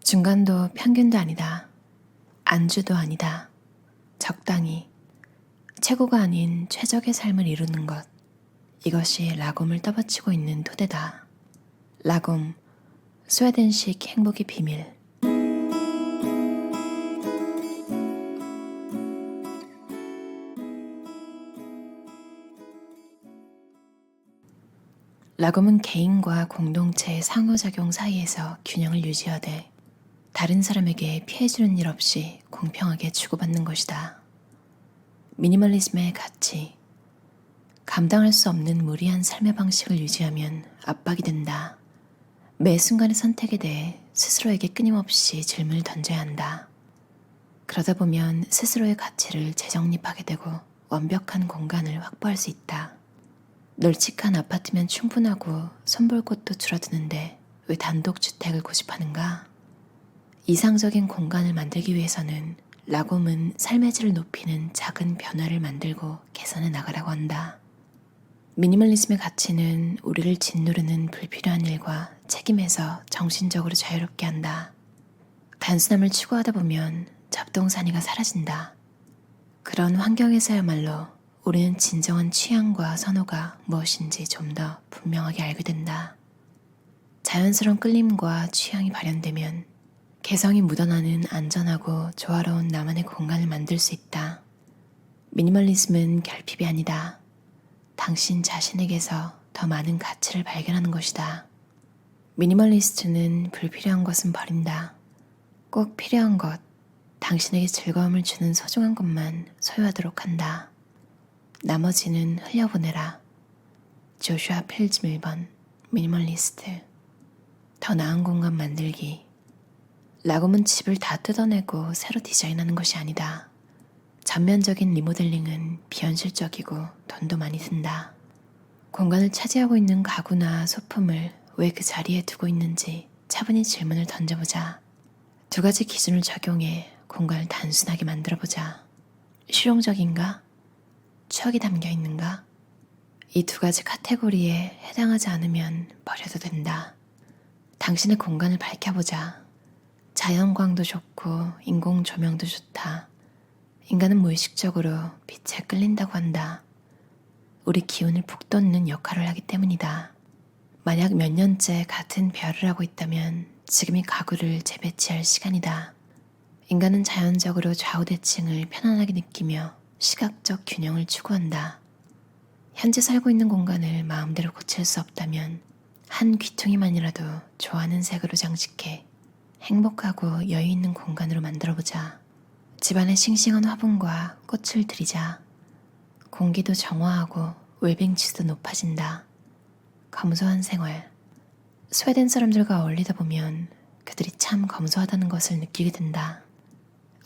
중간도 평균도 아니다. 안주도 아니다. 적당히. 최고가 아닌 최적의 삶을 이루는 것. 이것이 라곰을 떠받치고 있는 토대다. 라곰, 스웨덴식 행복의 비밀. 라곰은 개인과 공동체의 상호작용 사이에서 균형을 유지하되 다른 사람에게 피해주는 일 없이 공평하게 주고받는 것이다. 미니멀리즘의 가치. 감당할 수 없는 무리한 삶의 방식을 유지하면 압박이 된다. 매 순간의 선택에 대해 스스로에게 끊임없이 질문을 던져야 한다. 그러다 보면 스스로의 가치를 재정립하게 되고 완벽한 공간을 확보할 수 있다. 널찍한 아파트면 충분하고 손볼 곳도 줄어드는데 왜 단독주택을 고집하는가? 이상적인 공간을 만들기 위해서는 라곰은 삶의 질을 높이는 작은 변화를 만들고 개선해 나가라고 한다. 미니멀리즘의 가치는 우리를 짓누르는 불필요한 일과 책임에서 정신적으로 자유롭게 한다. 단순함을 추구하다 보면 잡동사니가 사라진다. 그런 환경에서야말로 우리는 진정한 취향과 선호가 무엇인지 좀 더 분명하게 알게 된다. 자연스러운 끌림과 취향이 발현되면 개성이 묻어나는 안전하고 조화로운 나만의 공간을 만들 수 있다. 미니멀리즘은 결핍이 아니다. 당신 자신에게서 더 많은 가치를 발견하는 것이다. 미니멀리스트는 불필요한 것은 버린다. 꼭 필요한 것, 당신에게 즐거움을 주는 소중한 것만 소유하도록 한다. 나머지는 흘려보내라. 조슈아 필즈 밀번, 미니멀리스트. 더 나은 공간 만들기. 라곰은 집을 다 뜯어내고 새로 디자인하는 것이 아니다. 전면적인 리모델링은 비현실적이고 돈도 많이 든다. 공간을 차지하고 있는 가구나 소품을 왜 그 자리에 두고 있는지 차분히 질문을 던져보자. 두 가지 기준을 적용해 공간을 단순하게 만들어보자. 실용적인가? 추억이 담겨 있는가? 이 두 가지 카테고리에 해당하지 않으면 버려도 된다. 당신의 공간을 밝혀보자. 자연광도 좋고 인공 조명도 좋다. 인간은 무의식적으로 빛에 끌린다고 한다. 우리 기운을 북돋는 역할을 하기 때문이다. 만약 몇 년째 같은 배열을 하고 있다면 지금이 가구를 재배치할 시간이다. 인간은 자연적으로 좌우대칭을 편안하게 느끼며 시각적 균형을 추구한다. 현재 살고 있는 공간을 마음대로 고칠 수 없다면 한 귀퉁이만이라도 좋아하는 색으로 장식해 행복하고 여유 있는 공간으로 만들어보자. 집안에 싱싱한 화분과 꽃을 들이자. 공기도 정화하고 웰빙치도 높아진다. 검소한 생활. 스웨덴 사람들과 어울리다 보면 그들이 참 검소하다는 것을 느끼게 된다.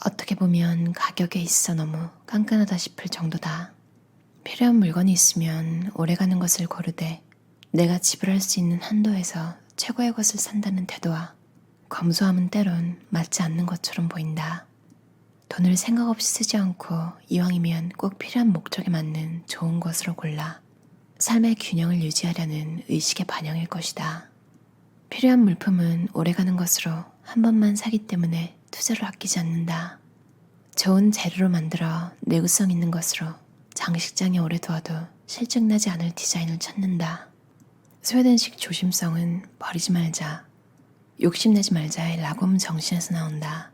어떻게 보면 가격에 있어 너무 깐깐하다 싶을 정도다. 필요한 물건이 있으면 오래가는 것을 고르되 내가 지불할 수 있는 한도에서 최고의 것을 산다는 태도와 검소함은 때론 맞지 않는 것처럼 보인다. 돈을 생각 없이 쓰지 않고 이왕이면 꼭 필요한 목적에 맞는 좋은 것으로 골라 삶의 균형을 유지하려는 의식의 반영일 것이다. 필요한 물품은 오래가는 것으로 한 번만 사기 때문에 투자를 아끼지 않는다. 좋은 재료로 만들어 내구성 있는 것으로 장식장에 오래 두어도 실증나지 않을 디자인을 찾는다. 스웨덴식 조심성은 버리지 말자, 욕심내지 말자의 라곰 정신에서 나온다.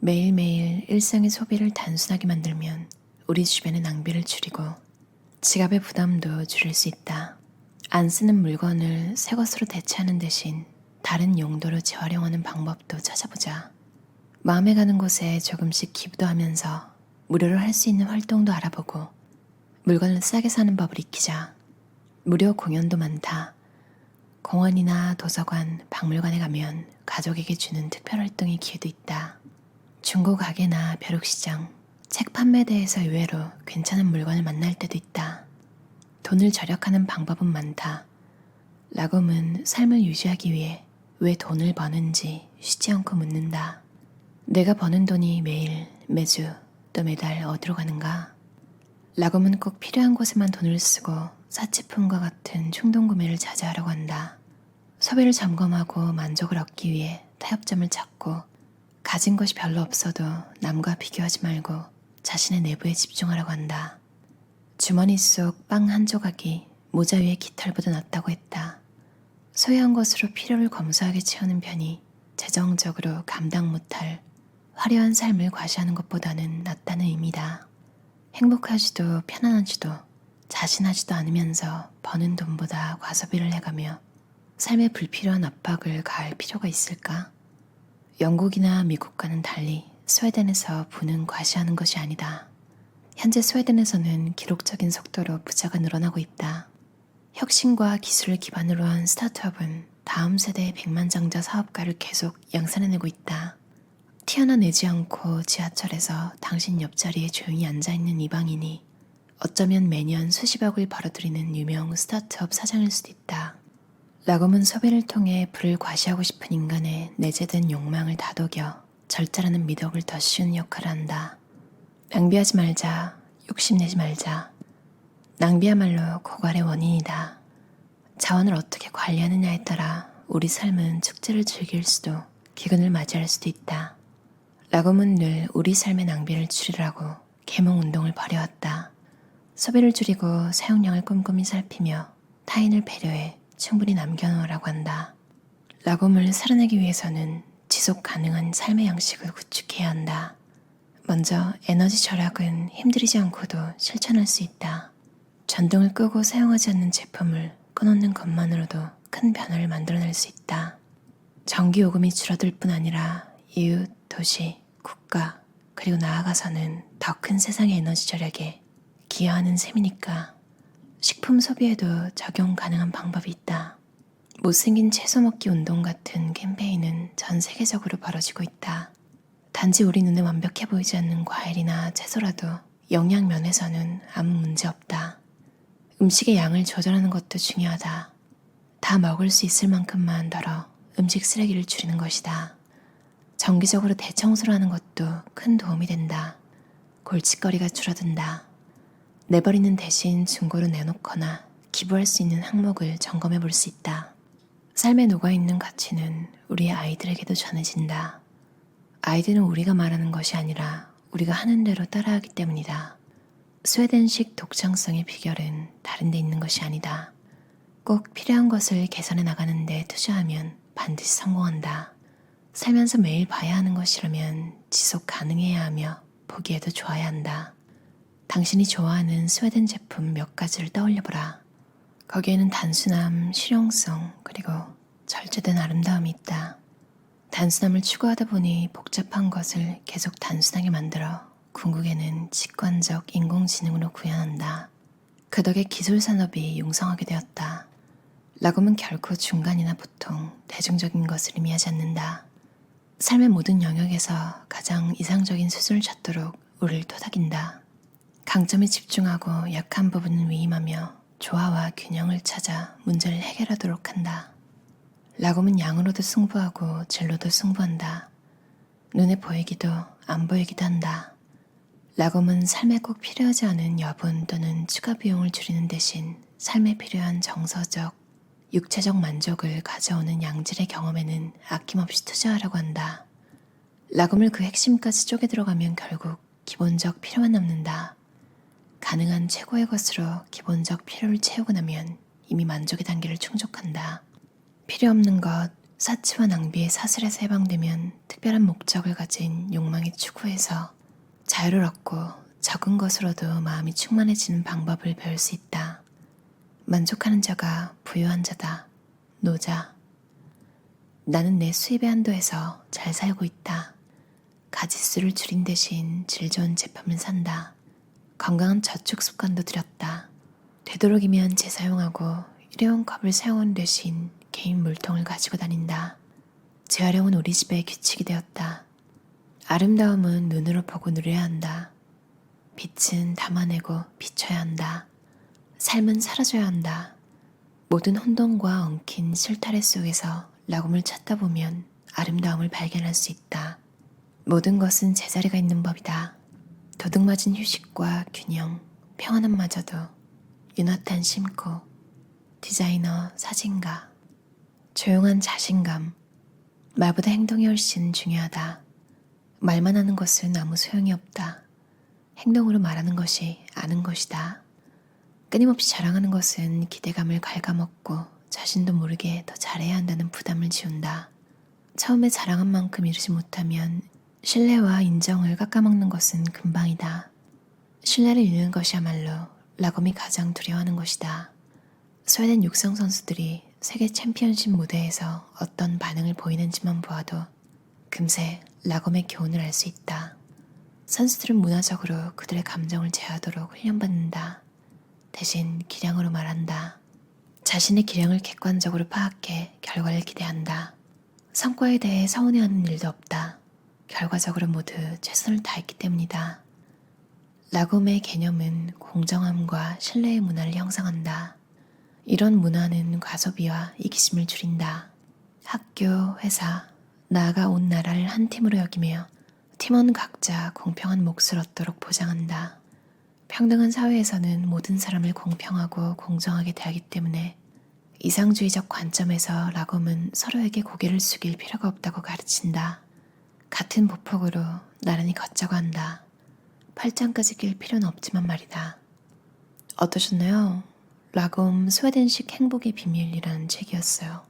매일매일 일상의 소비를 단순하게 만들면 우리 주변의 낭비를 줄이고 지갑의 부담도 줄일 수 있다. 안 쓰는 물건을 새 것으로 대체하는 대신 다른 용도로 재활용하는 방법도 찾아보자. 마음에 가는 곳에 조금씩 기부도 하면서 무료로 할 수 있는 활동도 알아보고 물건을 싸게 사는 법을 익히자. 무료 공연도 많다. 공원이나 도서관, 박물관에 가면 가족에게 주는 특별 활동의 기회도 있다. 중고 가게나 벼룩시장, 책 판매대에서 의외로 괜찮은 물건을 만날 때도 있다. 돈을 절약하는 방법은 많다. 라곰은 삶을 유지하기 위해 왜 돈을 버는지 쉬지 않고 묻는다. 내가 버는 돈이 매일, 매주, 또 매달 어디로 가는가? 라곰은 꼭 필요한 곳에만 돈을 쓰고 사치품과 같은 충동 구매를 자제하려고 한다. 소비를 점검하고 만족을 얻기 위해 타협점을 찾고 가진 것이 별로 없어도 남과 비교하지 말고 자신의 내부에 집중하라고 한다. 주머니 속 빵 한 조각이 모자 위에 깃털보다 낫다고 했다. 소유한 것으로 필요를 검소하게 채우는 편이 재정적으로 감당 못할 화려한 삶을 과시하는 것보다는 낫다는 의미다. 행복하지도 편안하지도 자신하지도 않으면서 버는 돈보다 과소비를 해가며 삶에 불필요한 압박을 가할 필요가 있을까? 영국이나 미국과는 달리 스웨덴에서 부는 과시하는 것이 아니다. 현재 스웨덴에서는 기록적인 속도로 부자가 늘어나고 있다. 혁신과 기술을 기반으로 한 스타트업은 다음 세대의 백만장자 사업가를 계속 양산해내고 있다. 튀어나내지 않고 지하철에서 당신 옆자리에 조용히 앉아있는 이방인이 어쩌면 매년 수십억을 벌어들이는 유명 스타트업 사장일 수도 있다. 라검은 소비를 통해 부를 과시하고 싶은 인간의 내재된 욕망을 다독여 절제라는 미덕을 더 씌우는 역할을 한다. 낭비하지 말자, 욕심내지 말자. 낭비야말로 고갈의 원인이다. 자원을 어떻게 관리하느냐에 따라 우리 삶은 축제를 즐길 수도 기근을 맞이할 수도 있다. 라곰은 늘 우리 삶의 낭비를 줄이라고 계몽운동을 벌여왔다. 소비를 줄이고 사용량을 꼼꼼히 살피며 타인을 배려해 충분히 남겨놓으라고 한다. 라곰을 살아내기 위해서는 지속 가능한 삶의 양식을 구축해야 한다. 먼저 에너지 절약은 힘들이지 않고도 실천할 수 있다. 전등을 끄고 사용하지 않는 제품을 꺼놓는 것만으로도 큰 변화를 만들어낼 수 있다. 전기요금이 줄어들 뿐 아니라 이웃, 도시, 국가, 그리고 나아가서는 더 큰 세상의 에너지 절약에 기여하는 셈이니까 식품 소비에도 적용 가능한 방법이 있다. 못생긴 채소 먹기 운동 같은 캠페인은 전 세계적으로 벌어지고 있다. 단지 우리 눈에 완벽해 보이지 않는 과일이나 채소라도 영양 면에서는 아무 문제 없다. 음식의 양을 조절하는 것도 중요하다. 다 먹을 수 있을 만큼만 덜어 음식 쓰레기를 줄이는 것이다. 정기적으로 대청소를 하는 것도 큰 도움이 된다. 골칫거리가 줄어든다. 내버리는 대신 중고로 내놓거나 기부할 수 있는 항목을 점검해 볼 수 있다. 삶에 녹아있는 가치는 우리 아이들에게도 전해진다. 아이들은 우리가 말하는 것이 아니라 우리가 하는 대로 따라하기 때문이다. 스웨덴식 독창성의 비결은 다른 데 있는 것이 아니다. 꼭 필요한 것을 개선해 나가는 데 투자하면 반드시 성공한다. 살면서 매일 봐야 하는 것이라면 지속 가능해야 하며 보기에도 좋아야 한다. 당신이 좋아하는 스웨덴 제품 몇 가지를 떠올려보라. 거기에는 단순함, 실용성, 그리고 절제된 아름다움이 있다. 단순함을 추구하다 보니 복잡한 것을 계속 단순하게 만들어 궁극에는 직관적 인공지능으로 구현한다. 그 덕에 기술산업이 융성하게 되었다. 라곰은 결코 중간이나 보통, 대중적인 것을 의미하지 않는다. 삶의 모든 영역에서 가장 이상적인 수준을 찾도록 우리를 토닥인다. 강점에 집중하고 약한 부분은 위임하며 조화와 균형을 찾아 문제를 해결하도록 한다. 라곰은 양으로도 승부하고 질로도 승부한다. 눈에 보이기도 안 보이기도 한다. 라곰은 삶에 꼭 필요하지 않은 여분 또는 추가 비용을 줄이는 대신 삶에 필요한 정서적, 육체적 만족을 가져오는 양질의 경험에는 아낌없이 투자하라고 한다. 라곰을 그 핵심까지 쪼개 들어가면 결국 기본적 필요만 남는다. 가능한 최고의 것으로 기본적 필요를 채우고 나면 이미 만족의 단계를 충족한다. 필요 없는 것, 사치와 낭비의 사슬에서 해방되면 특별한 목적을 가진 욕망의 추구에서 자유를 얻고 적은 것으로도 마음이 충만해지는 방법을 배울 수 있다. 만족하는 자가 부유한 자다. 노자. 나는 내 수입의 한도에서 잘 살고 있다. 가짓수를 줄인 대신 질 좋은 제품을 산다. 건강한 저축 습관도 들였다. 되도록이면 재사용하고 일회용 컵을 사용하는 대신 개인 물통을 가지고 다닌다. 재활용은 우리 집의 규칙이 되었다. 아름다움은 눈으로 보고 누려야 한다. 빛은 담아내고 비춰야 한다. 삶은 사라져야 한다. 모든 혼돈과 엉킨 실타래 속에서 라곰을 찾다 보면 아름다움을 발견할 수 있다. 모든 것은 제자리가 있는 법이다. 도둑맞은 휴식과 균형, 평안함마저도 유나탄 심코, 디자이너 사진가, 조용한 자신감, 말보다 행동이 훨씬 중요하다. 말만 하는 것은 아무 소용이 없다. 행동으로 말하는 것이 아는 것이다. 끊임없이 자랑하는 것은 기대감을 갉아먹고 자신도 모르게 더 잘해야 한다는 부담을 지운다. 처음에 자랑한 만큼 이루지 못하면 신뢰와 인정을 깎아먹는 것은 금방이다. 신뢰를 잃는 것이야말로 라검이 가장 두려워하는 것이다. 스웨덴 육상 선수들이 세계 챔피언십 무대에서 어떤 반응을 보이는지만 보아도 금세 라검의 교훈을 알 수 있다. 선수들은 문화적으로 그들의 감정을 제어하도록 훈련받는다. 대신 기량으로 말한다. 자신의 기량을 객관적으로 파악해 결과를 기대한다. 성과에 대해 서운해하는 일도 없다. 결과적으로 모두 최선을 다했기 때문이다. 라곰의 개념은 공정함과 신뢰의 문화를 형성한다. 이런 문화는 과소비와 이기심을 줄인다. 학교, 회사, 나아가 온 나라를 한 팀으로 여기며 팀원 각자 공평한 몫을 얻도록 보장한다. 평등한 사회에서는 모든 사람을 공평하고 공정하게 대하기 때문에 이상주의적 관점에서 라곰은 서로에게 고개를 숙일 필요가 없다고 가르친다. 같은 보폭으로 나란히 걷자고 한다. 팔짱까지 낄 필요는 없지만 말이다. 어떠셨나요? 라곰 스웨덴식 행복의 비밀이라는 책이었어요.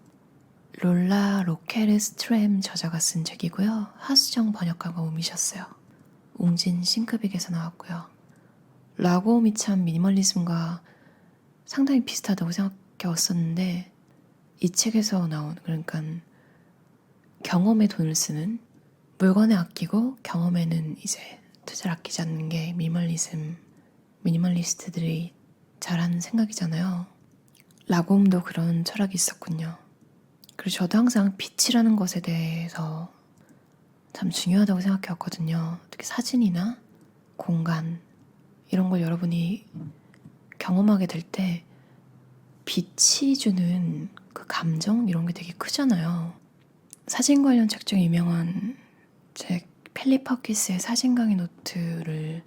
롤라 로케르스트램 저자가 쓴 책이고요. 하수정 번역가가 옮기셨어요. 웅진 싱크빅에서 나왔고요. 라곰이 참 미니멀리즘과 상당히 비슷하다고 생각해왔었는데 이 책에서 나온 그러니까 경험에 돈을 쓰는 물건에 아끼고 경험에는 이제 투자를 아끼지 않는 게 미니멀리스트들이 잘하는 생각이잖아요. 라곰도 그런 철학이 있었군요. 그리고 저도 항상 빛이라는 것에 대해서 참 중요하다고 생각해왔거든요. 특히 사진이나 공간 이런 걸 여러분이 경험하게 될 때 빛이 주는 그 감정 이런 게 되게 크잖아요. 사진 관련 책 중에 유명한 책 펠리 퍼키스의 사진 강의 노트를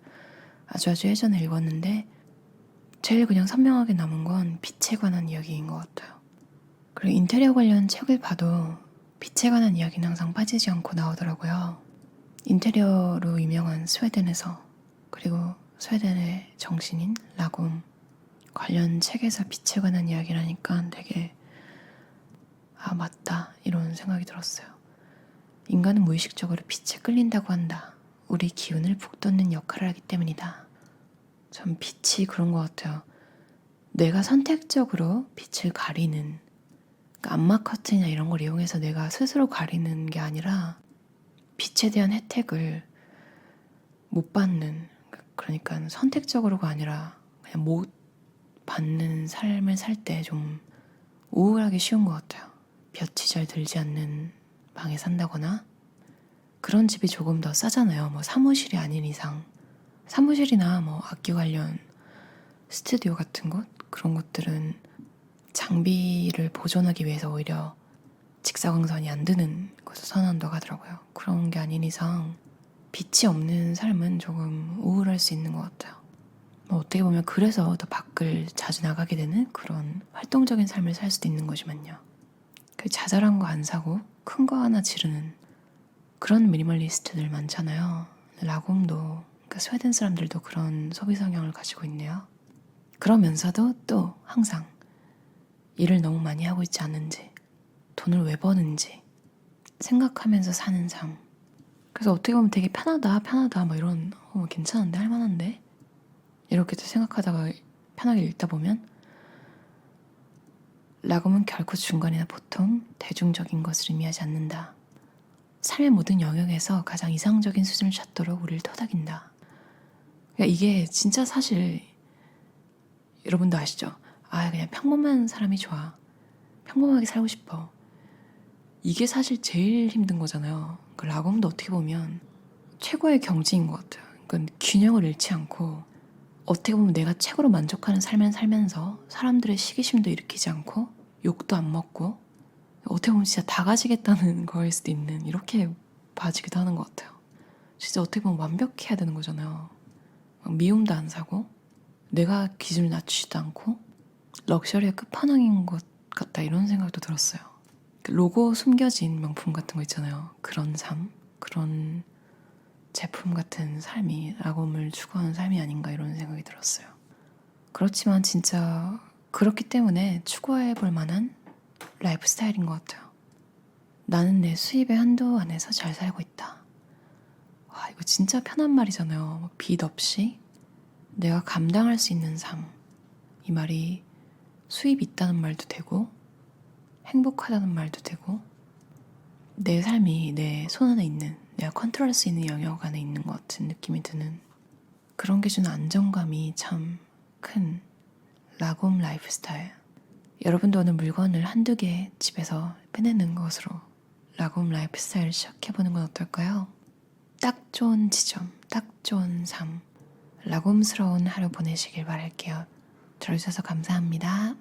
아주 예전에 읽었는데 제일 그냥 선명하게 남은 건 빛에 관한 이야기인 것 같아요. 그리고 인테리어 관련 책을 봐도 빛에 관한 이야기는 항상 빠지지 않고 나오더라고요. 인테리어로 유명한 스웨덴에서 그리고 스웨덴의 정신인 라곰 관련 책에서 빛에 관한 이야기라니까 되게 맞다 이런 생각이 들었어요. 인간은 무의식적으로 빛에 끌린다고 한다. 우리 기운을 북돋는 역할을 하기 때문이다. 전 빛이 그런 것 같아요. 내가 선택적으로 빛을 가리는 그러니까 암막 커튼이나 이런 걸 이용해서 내가 스스로 가리는 게 아니라 빛에 대한 혜택을 못 받는 그러니까 선택적으로가 아니라 그냥 못 받는 삶을 살 때 좀 우울하기 쉬운 것 같아요. 볕이 잘 들지 않는 방에 산다거나 그런 집이 조금 더 싸잖아요. 뭐 사무실이 아닌 이상 사무실이나 뭐 악기 관련 스튜디오 같은 곳 그런 것들은 장비를 보존하기 위해서 오히려 직사광선이 안 드는 곳을 선호한다고 하더라고요. 그런 게 아닌 이상 빛이 없는 삶은 조금 우울할 수 있는 것 같아요. 뭐 어떻게 보면 그래서 더 밖을 자주 나가게 되는 그런 활동적인 삶을 살 수도 있는 거지만요. 그 자잘한 거 안 사고 큰 거 하나 지르는 그런 미니멀리스트들 많잖아요. 라곰도 그러니까 스웨덴 사람들도 그런 소비 성향을 가지고 있네요. 그러면서도 또 항상 일을 너무 많이 하고 있지 않은지 돈을 왜 버는지 생각하면서 사는 삶. 그래서 어떻게 보면 되게 편하다 뭐 이런 뭐 괜찮은데 할만한데 이렇게 생각하다가 편하게 읽다 보면 라곰은 결코 중간이나 보통 대중적인 것을 의미하지 않는다. 삶의 모든 영역에서 가장 이상적인 수준을 찾도록 우리를 토닥인다. 그러니까 이게 진짜 사실 여러분도 아시죠? 그냥 평범한 사람이 좋아. 평범하게 살고 싶어. 이게 사실 제일 힘든 거잖아요. 그 라곰도 어떻게 보면 최고의 경지인 것 같아요. 그러니까 균형을 잃지 않고 어떻게 보면 내가 최고로 만족하는 삶을 살면서 사람들의 시기심도 일으키지 않고 욕도 안 먹고 어떻게 보면 진짜 다 가지겠다는 거일 수도 있는 이렇게 봐지기도 하는 것 같아요. 진짜 어떻게 보면 완벽해야 되는 거잖아요. 미움도 안 사고 내가 기준을 낮추지도 않고 럭셔리의 끝판왕인 것 같다 이런 생각도 들었어요. 로고 숨겨진 명품 같은 거 있잖아요. 그런 삶, 그런 제품 같은 삶이 라곰을 추구하는 삶이 아닌가 이런 생각이 들었어요. 그렇지만 진짜 그렇기 때문에 추구해 볼 만한 라이프 스타일인 것 같아요. 나는 내 수입의 한도 안에서 잘 살고 있다. 와, 이거 진짜 편한 말이잖아요. 빚 없이 내가 감당할 수 있는 삶. 이 말이 수입이 있다는 말도 되고 행복하다는 말도 되고 내 삶이 내 손 안에 있는, 내가 컨트롤할 수 있는 영역 안에 있는 것 같은 느낌이 드는 그런 게 주는 안정감이 참 큰 라곰 라이프 스타일. 여러분도 오늘 물건을 한두 개 집에서 빼내는 것으로 라곰 라이프 스타일을 시작해보는 건 어떨까요? 딱 좋은 지점, 딱 좋은 삶, 라곰스러운 하루 보내시길 바랄게요. 들어주셔서 감사합니다.